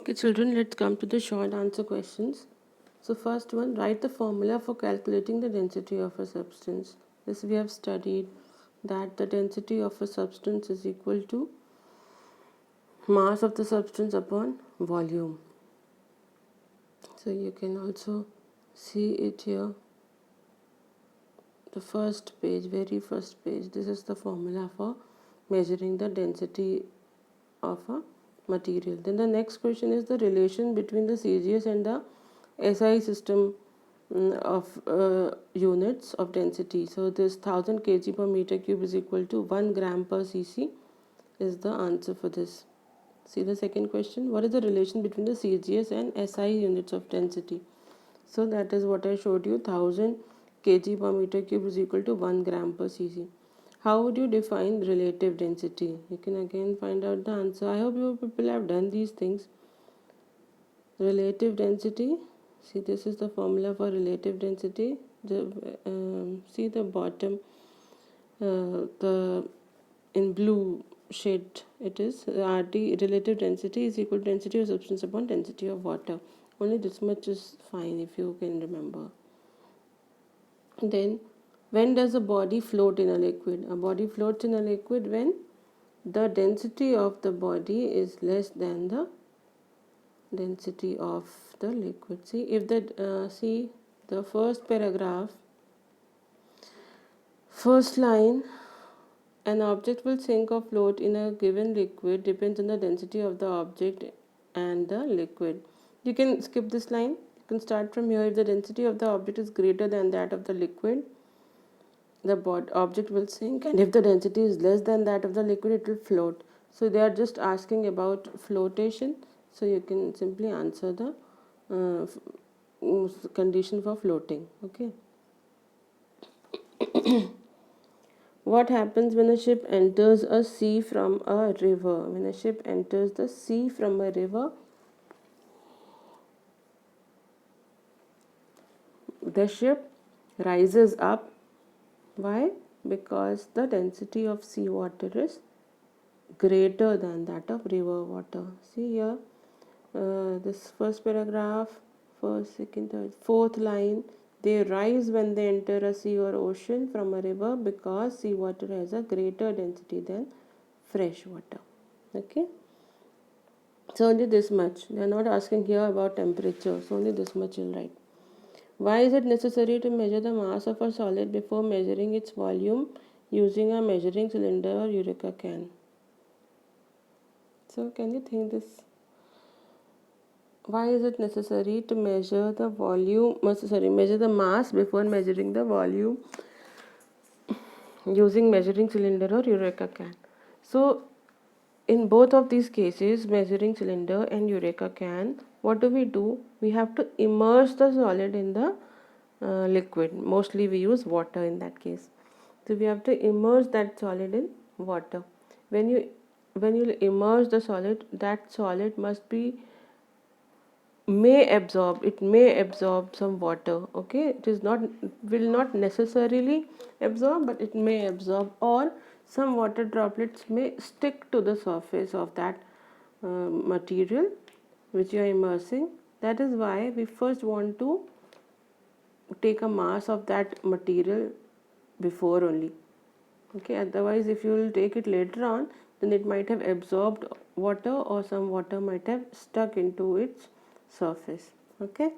Okay, children, let's come to the short answer questions. So first one, write the formula for calculating the density of a substance. This we have studied that the density of a substance is equal to mass of the substance upon volume. So you can also see it here. The first page, very first page, this is the formula for measuring the density of a material. Then the next question is the relation between the CGS and the SI system of units of density. So this 1000 kg per meter cube is equal to 1 gram per cc is the answer for this. See the second question, what is the relation between the CGS and SI units of density? So that is what I showed you, 1000 kg per meter cube is equal to 1 gram per cc. How would you define relative density? You can again find out the answer. I hope you people have done these things. Relative density, see this is the formula for relative density. See the bottom, the in blue shade it is RT, relative density is equal to density of substance upon density of water. Only this much is fine if you can remember. Then when does a body float in a liquid? A body floats in a liquid when the density of the body is less than the density of the liquid. See if the see the first paragraph, first line, an object will sink or float in a given liquid depends on the density of the object and the liquid. You can skip this line. You can start from here. If the density of the object is greater than that of the liquid, the object will sink, and if the density is less than that of the liquid, it will float. So they are just asking about flotation, so you can simply answer the condition for floating. Okay. What happens when a ship enters a sea from a river? When a ship enters the sea from a river, the ship rises up. Why? Because the density of sea water is greater than that of river water. See here, this first paragraph, first, second, third, fourth line, they rise when they enter a sea or ocean from a river because sea water has a greater density than fresh water. Okay, so only this much. They are not asking here about temperature, so only this much you'll write. Why is it necessary to measure the mass of a solid before measuring its volume using a measuring cylinder or Eureka can? So can you think this? Why is it necessary to measure the volume, measure the mass before measuring the volume using measuring cylinder or Eureka can? So in both of these cases, measuring cylinder and Eureka can, what do? We have to immerse the solid in the liquid. Mostly we use water in that case. So we have to immerse that solid in water. When you immerse the solid, that solid must be may absorb some water. Okay, it is not, will not necessarily absorb, but it may absorb, or some water droplets may stick to the surface of that material which you are immersing. That is why we first want to take a mass of that material before only. Okay, otherwise if you will take it later on, then it might have absorbed water, or some water might have stuck into its surface. Okay,